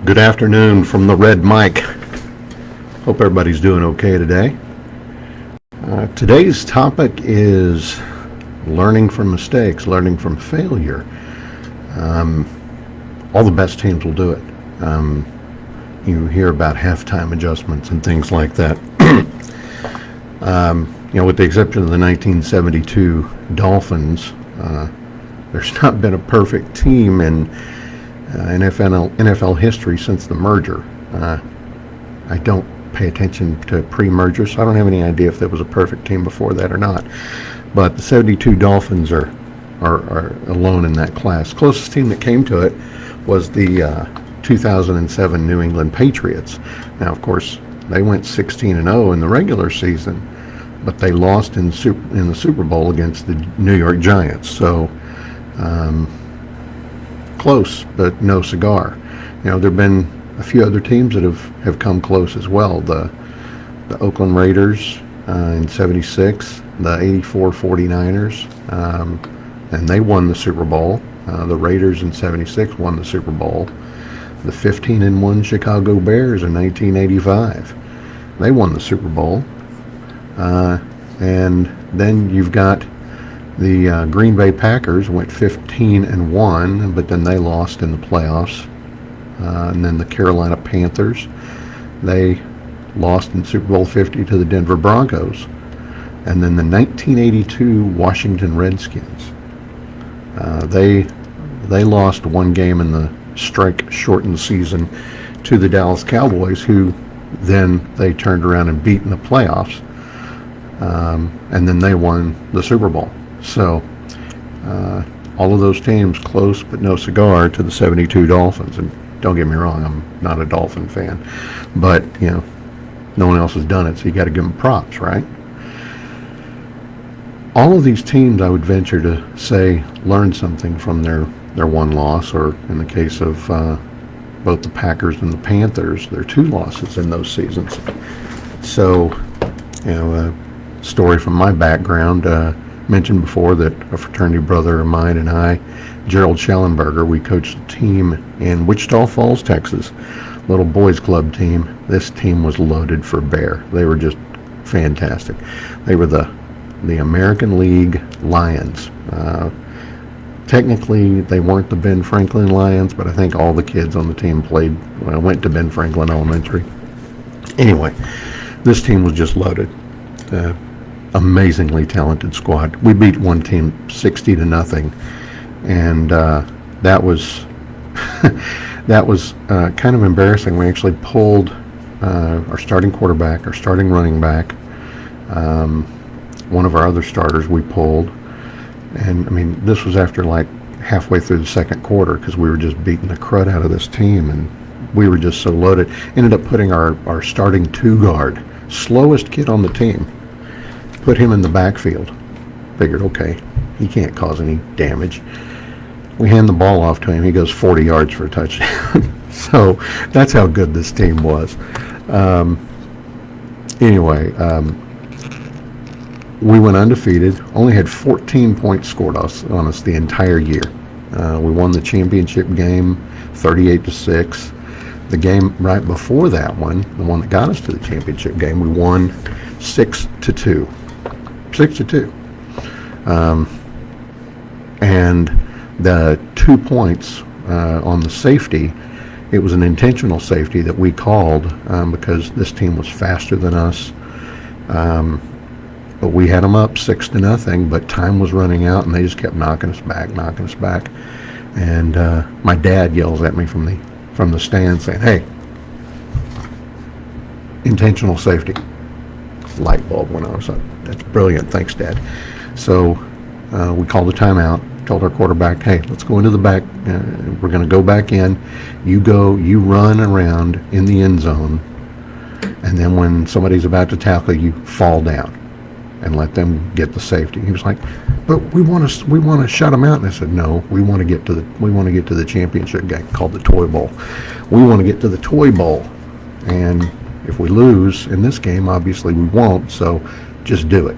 Good afternoon from the Red Mic. Hope everybody's doing okay today. Today's topic is learning from mistakes, learning from failure. All the best teams will do it. You hear about halftime adjustments and things like that. With the exception of the 1972 Dolphins, there's not been a perfect team in NFL history since the merger. I don't pay attention to pre-merger, so I don't have any idea if there was a perfect team before that or not. But the 72 Dolphins are alone in that class. Closest team that came to it was the 2007 New England Patriots. Now, of course, they went 16-0 in the regular season, but they lost in the Super Bowl against the New York Giants. So close, but no cigar. There have been a few other teams that have come close as well. The Oakland Raiders in '76, the '84 49ers, and they won the Super Bowl. The Raiders in '76 won the Super Bowl. The 15-1 Chicago Bears in 1985, they won the Super Bowl. And then you've got the Green Bay Packers went 15-1, but then they lost in the playoffs. And then the Carolina Panthers, they lost in Super Bowl 50 to the Denver Broncos. And then the 1982 Washington Redskins, they lost one game in the strike-shortened season to the Dallas Cowboys, who then they turned around and beat in the playoffs. And then they won the Super Bowl. So all of those teams close but no cigar to the 72 Dolphins. And don't get me wrong, I'm not a Dolphin fan, but no one else has done it, so you got to give them props, right? All of these teams, I would venture to say, learned something from their one loss, or in the case of both the Packers and the Panthers, their two losses in those seasons. So, a story from my background. Mentioned before that a fraternity brother of mine and I, Gerald Schellenberger, we coached a team in Wichita Falls, Texas, little boys club team. This team was loaded for bear. They were just fantastic. They were the American League Lions. Technically, they weren't the Ben Franklin Lions, but I think all the kids on the team went to Ben Franklin Elementary. Anyway, this team was just loaded. Amazingly talented squad. We beat one team 60-0, and that was that was kind of embarrassing. We actually pulled our starting quarterback, our starting running back, one of our other starters we pulled, and this was after like halfway through the second quarter, because we were just beating the crud out of this team, and we were just so loaded. Ended up putting our starting two guard, slowest kid on the team, put him in the backfield. Figured, okay, he can't cause any damage. We hand the ball off to him. He goes 40 yards for a touchdown. So that's how good this team was. We went undefeated. Only had 14 points scored on us the entire year. We won the championship game 38-6. The game right before that one, the one that got us to the championship game, we won 6-2. 6-2. And the 2 points on the safety, it was an intentional safety that we called because this team was faster than us. But we had them up 6-0, but time was running out, and they just kept knocking us back. And my dad yells at me from the stand saying, "Hey, intentional safety." Light bulb went on. So that's brilliant. Thanks, Dad. So we called a timeout, told our quarterback, "Hey, let's go into the back. We're going to go back in. You run around in the end zone, and then when somebody's about to tackle you, fall down and let them get the safety." He was like, "But we want to shut them out." And I said, "No, we want to get to the championship game called the Toy Bowl. We want to get to the Toy Bowl, and if we lose in this game, obviously we won't, so just do it."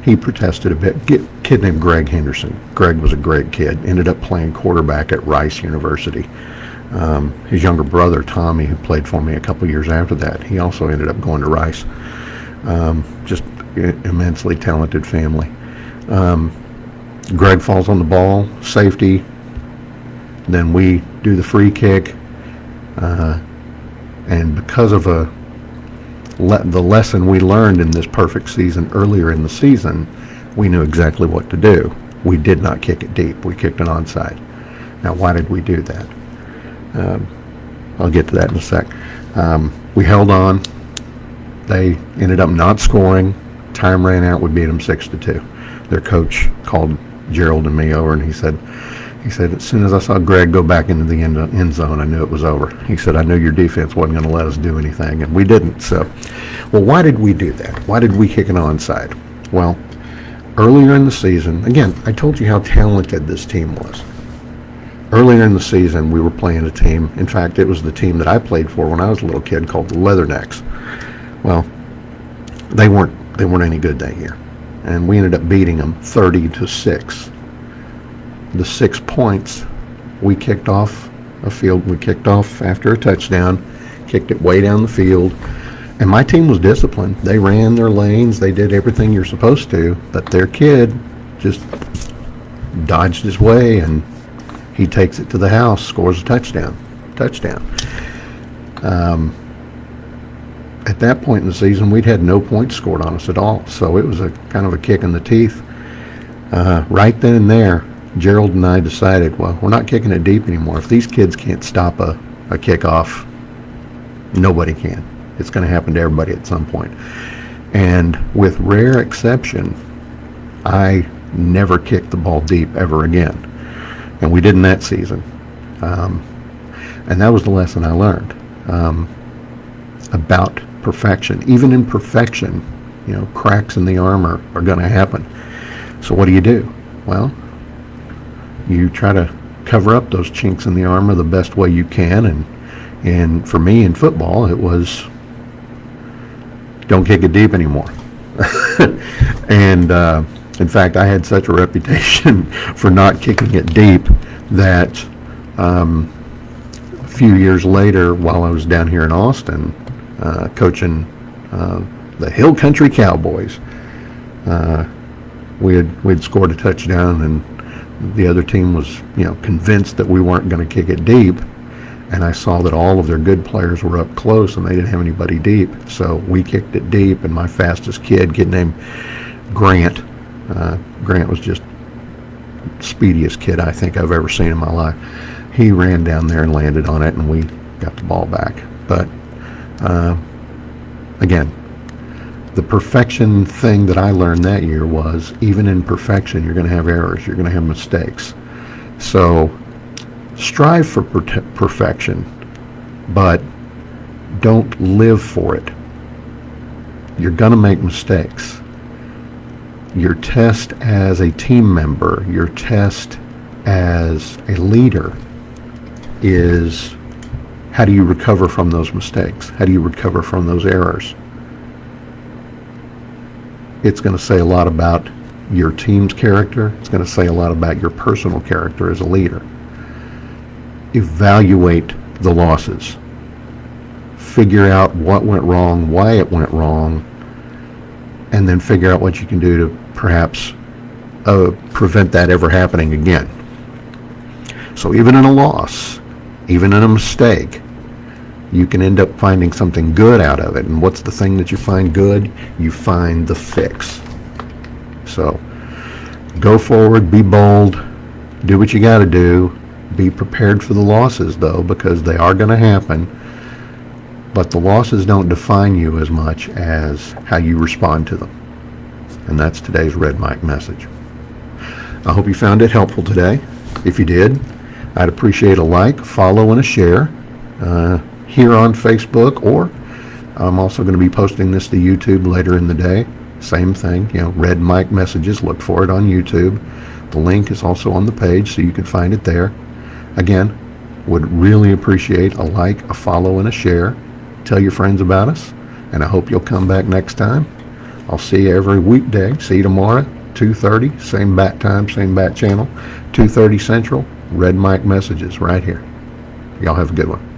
He protested a bit. A kid named Greg Henderson. Greg was a great kid. Ended up playing quarterback at Rice University. His younger brother, Tommy, who played for me a couple years after that, he also ended up going to Rice. Just immensely talented family. Greg falls on the ball, safety. Then we do the free kick. And because of the lesson we learned in this perfect season earlier in the season, we knew exactly what to do. We did not kick it deep. We kicked it onside. Now, why did we do that? I'll get to that in a sec. We held on. They ended up not scoring. Time ran out. We beat them 6-2. Their coach called Gerald and me over, and he said, as soon as I saw Greg go back into the end zone, I knew it was over. He said, I knew your defense wasn't going to let us do anything, and we didn't. So, well, why did we do that? Why did we kick it onside? Well, earlier in the season, again, I told you how talented this team was. Earlier in the season, we were playing a team. In fact, it was the team that I played for when I was a little kid, called the Leathernecks. Well, they weren't any good that year, and we ended up beating them 30-6. The 6 points, we kicked off a field. We kicked off after a touchdown, kicked it way down the field, and my team was disciplined. They ran their lanes. They did everything you're supposed to, but their kid just dodged his way, and he takes it to the house, scores a touchdown. At that point in the season, we'd had no points scored on us at all, so it was a kind of a kick in the teeth. Right then and there, Gerald and I decided, well, we're not kicking it deep anymore. If these kids can't stop a kickoff, nobody can. It's going to happen to everybody at some point. And with rare exception, I never kicked the ball deep ever again. And we did in that season. And that was the lesson I learned about perfection. Even in perfection, cracks in the armor are going to happen. So what do? Well, you try to cover up those chinks in the armor the best way you can. And for me in football, it was don't kick it deep anymore. And in fact, I had such a reputation for not kicking it deep that a few years later, while I was down here in Austin, coaching the Hill Country Cowboys, we'd scored a touchdown, and the other team was, convinced that we weren't going to kick it deep. And I saw that all of their good players were up close, and they didn't have anybody deep. So we kicked it deep, and my fastest kid named Grant. Grant was just speediest kid I think I've ever seen in my life. He ran down there and landed on it, and we got the ball back. But again, the perfection thing that I learned that year was, even in perfection, you're going to have errors, you're going to have mistakes. So strive for perfection, but don't live for it. You're going to make mistakes. Your test as a team member, your test as a leader is, how do you recover from those mistakes? How do you recover from those errors? It's going to say a lot about your team's character. It's going to say a lot about your personal character as a leader. Evaluate the losses. Figure out what went wrong, why it went wrong, and then figure out what you can do to perhaps prevent that ever happening again. So even in a loss, even in a mistake, you can end up finding something good out of it. And what's the thing that you find good? You find the fix. So go forward, be bold, do what you got to do. Be prepared for the losses, though, because they are going to happen. But the losses don't define you as much as how you respond to them. And that's today's Red Mike message. I hope you found it helpful today. If you did, I'd appreciate a like, follow, and a share here on Facebook, or I'm also going to be posting this to YouTube later in the day. Same thing, Red Mike messages. Look for it on YouTube. The link is also on the page, so you can find it there. Again, would really appreciate a like, a follow, and a share. Tell your friends about us, and I hope you'll come back next time. I'll see you every weekday. See you tomorrow, 2:30, same bat time, same bat channel, 2:30 Central, Red Mike messages right here. Y'all have a good one.